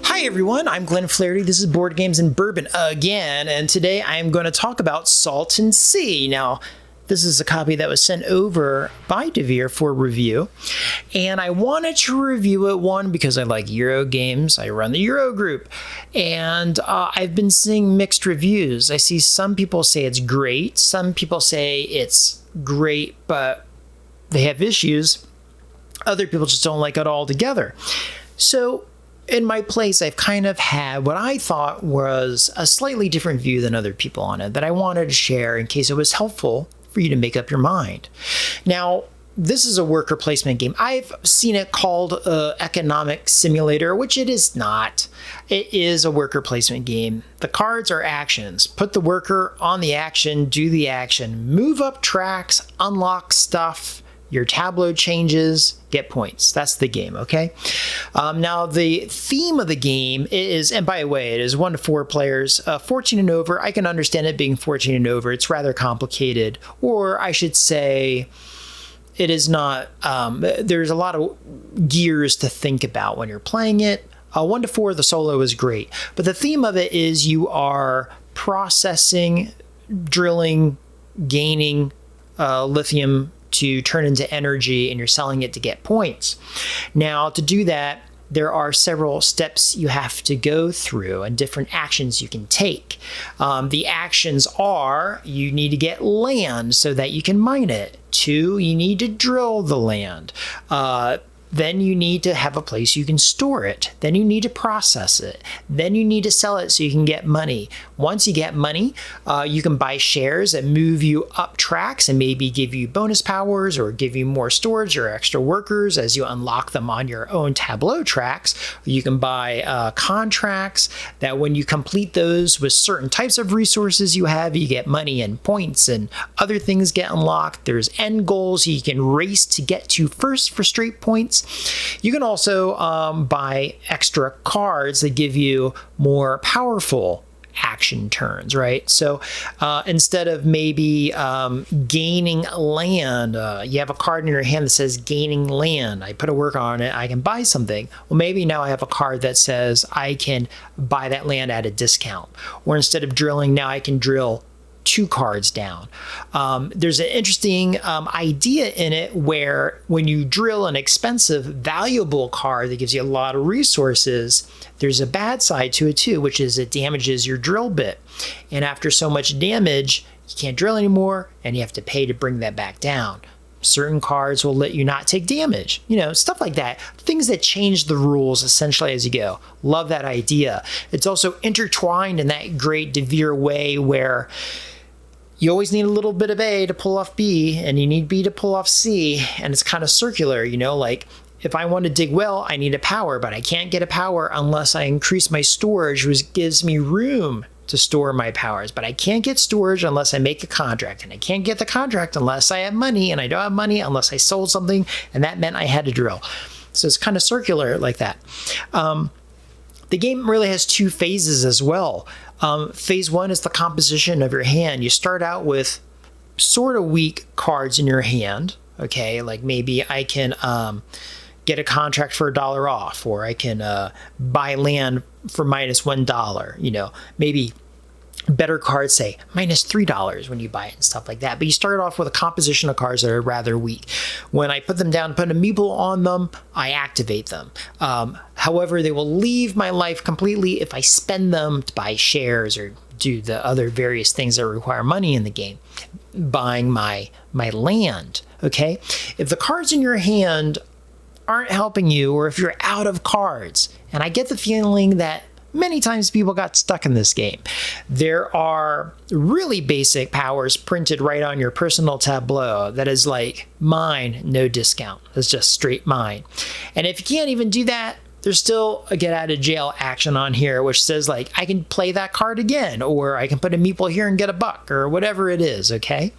Hi everyone, I'm Glenn Flaherty. This is Board Games and Bourbon again, and today I am going to talk about Salton. Now, this is a copy that was sent over by DeVere for review, and I wanted to review it, one, because I like Euro games. I run the Euro group, and I've been seeing mixed reviews. I see some people say it's great, some people say it's great, but they have issues. Other people just don't like it altogether. So in my place, I've kind of had what I thought was a slightly different view than other people on it that I wanted to share in case it was helpful for you to make up your mind. Now, this is a worker placement game. I've seen it called economic simulator, which it is not. It is a worker placement game. The cards are actions. Put the worker on the action, do the action, move up tracks, unlock stuff. Your tableau changes, get points. That's the game, okay? Now, the theme of the game is, and by the way, it is 1 to 4 players, 14 and over. I can understand it being 14 and over. It's rather complicated, or I should say, it is not. There's a lot of gears to think about when you're playing it. 1 to 4, the solo is great, but the theme of it is you are processing, drilling, gaining lithium to turn into energy, and you're selling it to get points. Now, to do that, there are several steps you have to go through and different actions you can take. The actions are, you need to get land so that you can mine it. 2, you need to drill the land. Then you need to have a place you can store it. Then you need to process it. Then you need to sell it so you can get money. Once you get money, you can buy shares that move you up tracks and maybe give you bonus powers or give you more storage or extra workers as you unlock them on your own tableau tracks. You can buy contracts that when you complete those with certain types of resources you have, you get money and points and other things get unlocked. There's end goals you can race to get to first for straight points. You can also buy extra cards that give you more powerful action turns, right? So instead of maybe gaining land, you have a card in your hand that says gaining land. I put a work on it, I can buy something. Well, maybe now I have a card that says I can buy that land at a discount. Or instead of drilling, now I can drill 2 cards down. There's an interesting idea in it where when you drill an expensive, valuable card that gives you a lot of resources, there's a bad side to it too, which is it damages your drill bit. And after so much damage, you can't drill anymore and you have to pay to bring that back down. Certain cards will let you not take damage, stuff like that. Things that change the rules essentially as you go. Love that idea. It's also intertwined in that great DeVere way where you always need a little bit of A to pull off B, and you need B to pull off C, and it's kind of circular, like if I want to dig well, I need a power, but I can't get a power unless I increase my storage, which gives me room to store my powers. But I can't get storage unless I make a contract, and I can't get the contract unless I have money, and I don't have money unless I sold something, and that meant I had to drill. So it's kind of circular like that. The game really has 2 phases as well. Phase 1 is the composition of your hand. You start out with sort of weak cards in your hand. Okay, like maybe I can get a contract for $1 off, or I can buy land for -$1. Maybe better cards say -$3 when you buy it and stuff like that. But you start off with a composition of cards that are rather weak. When I put them down, put a meeple on them, I activate them. However, they will leave my life completely if I spend them to buy shares or do the other various things that require money in the game. Buying my land, okay? If the cards in your hand aren't helping you, or if you're out of cards, and I get the feeling that many times people got stuck in this game. There are really basic powers printed right on your personal tableau that is like mine, no discount. It's just straight mine. And if you can't even do that, there's still a get out of jail action on here, which says like, I can play that card again, or I can put a meeple here and get $1 or whatever it is. Okay.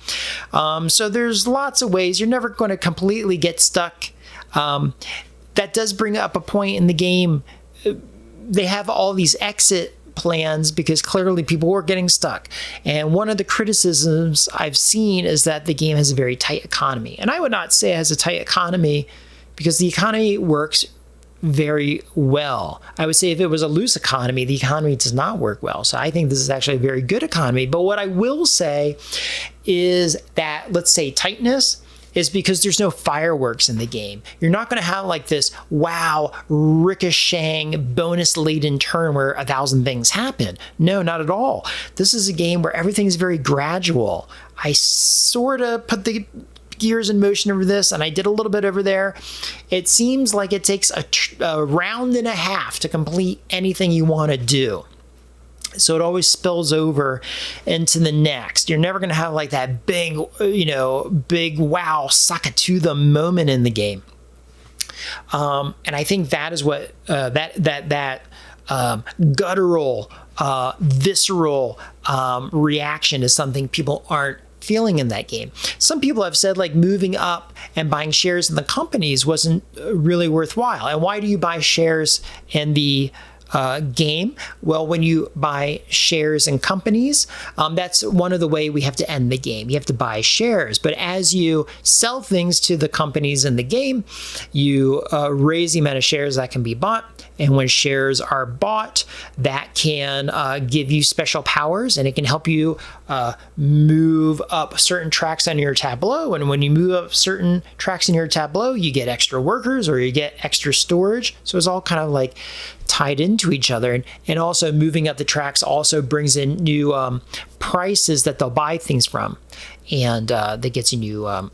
So there's lots of ways. You're never going to completely get stuck. That does bring up a point in the game. They have all these exit plans because clearly people were getting stuck. And one of the criticisms I've seen is that the game has a very tight economy. And I would not say it has a tight economy because the economy works very well. I would say if it was a loose economy, the economy does not work well. So I think this is actually a very good economy. But what I will say is that, let's say, tightness is because there's no fireworks in the game. You're not going to have like this wow ricocheting bonus laden turn where 1,000 things happen. No, not at all. This is a game where everything is very gradual. I sort of put the gears in motion over this, and I did a little bit over there. It seems like it takes a round and a half to complete anything you want to do. So it always spills over into the next. You're never going to have like that big, big wow, suck it to the moment in the game. And I think that is what that guttural, visceral reaction is something people aren't feeling in that game. Some people have said like moving up and buying shares in the companies wasn't really worthwhile. And why do you buy shares in the game? Well, when you buy shares in companies, that's one of the way we have to end the game. You have to buy shares. But as you sell things to the companies in the game, you raise the amount of shares that can be bought. And when shares are bought, that can give you special powers, and it can help you move up certain tracks on your tableau. And when you move up certain tracks in your tableau, you get extra workers or you get extra storage. So it's all kind of like tied into each other. And also moving up the tracks also brings in new prices that they'll buy things from. And that gets you new,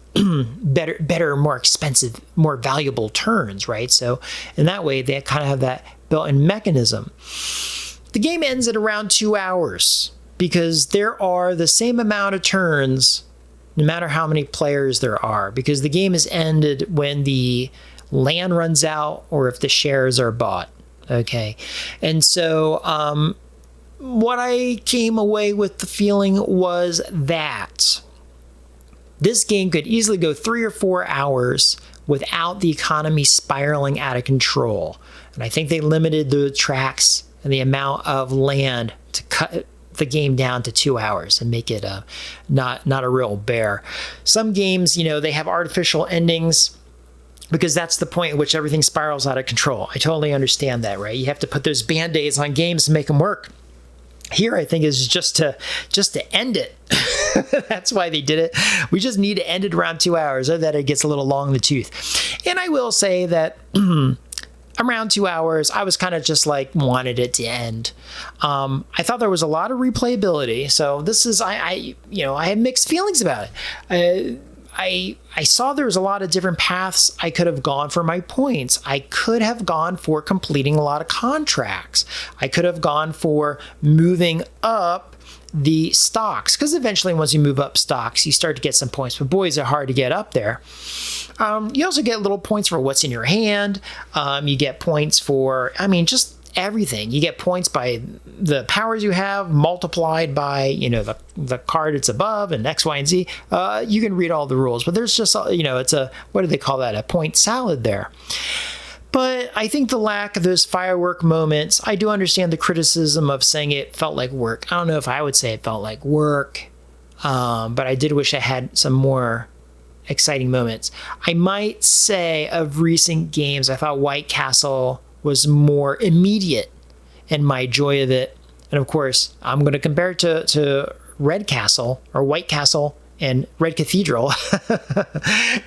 better, more expensive, more valuable turns, right? So in that way, they kind of have that built-in mechanism. The game ends at around 2 hours because there are the same amount of turns no matter how many players there are, because the game is ended when the land runs out or if the shares are bought. Okay. And so what I came away with the feeling was that this game could easily go 3 or 4 hours without the economy spiraling out of control. And I think they limited the tracks and the amount of land to cut the game down to 2 hours and make it not a real bear. Some games, they have artificial endings because that's the point at which everything spirals out of control. I totally understand that, right? You have to put those band-aids on games to make them work. Here, I think, is just to end it. That's why they did it. We just need to end it around 2 hours, or that it gets a little long in the tooth. And I will say that around 2 hours, I was kind of just like wanted it to end. I thought there was a lot of replayability. So this is I had mixed feelings about it. I saw there was a lot of different paths I could have gone for my points. I could have gone for completing a lot of contracts. I could have gone for moving up the stocks, because eventually once you move up stocks, you start to get some points. But boy, is it hard to get up there. You also get little points for what's in your hand. You get points for, just everything. You get points by the powers you have multiplied by, the card it's above and X, Y, and Z. You can read all the rules, but there's just, it's a, what do they call that? A point salad there. But I think the lack of those firework moments, I do understand the criticism of saying it felt like work. I don't know if I would say it felt like work, but I did wish I had some more exciting moments. I might say of recent games, I thought White Castle was more immediate in my joy of it. And of course, I'm going to compare it to Red Castle or White Castle and Red Cathedral.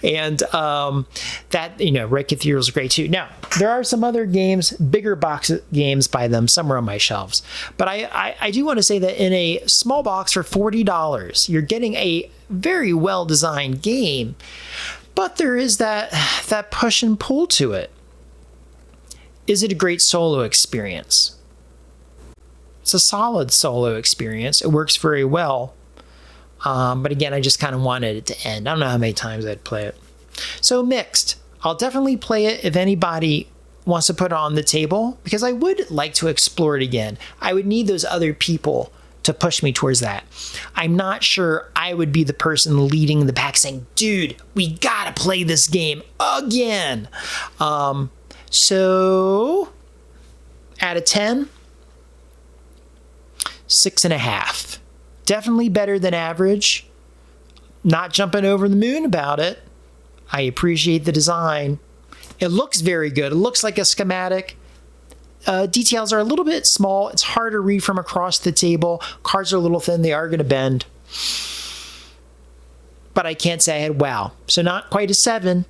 And that, Red Cathedral is great too. Now, there are some other games, bigger box games by them somewhere on my shelves. But I do want to say that in a small box for $40, you're getting a very well-designed game. But there is that push and pull to it. Is it a great solo experience? It's a solid solo experience. It works very well. But again, I just kind of wanted it to end. I don't know how many times I'd play it. So mixed. I'll definitely play it if anybody wants to put it on the table, because I would like to explore it again. I would need those other people to push me towards that. I'm not sure I would be the person leading the pack saying, dude, we gotta play this game again. So out of 10, 6.5. Definitely better than average. Not jumping over the moon about it. I appreciate the design. It looks very good. It looks like a schematic. Details are a little bit small. It's hard to read from across the table. Cards are a little thin. They are going to bend. But I can't say I had wow. So not quite a 7.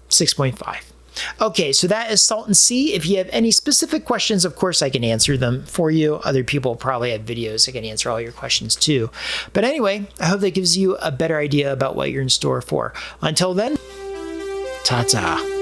6.5. Okay, so that is Salton Sea. If you have any specific questions, of course, I can answer them for you. Other people probably have videos that can answer all your questions too. But anyway, I hope that gives you a better idea about what you're in store for. Until then, ta-ta.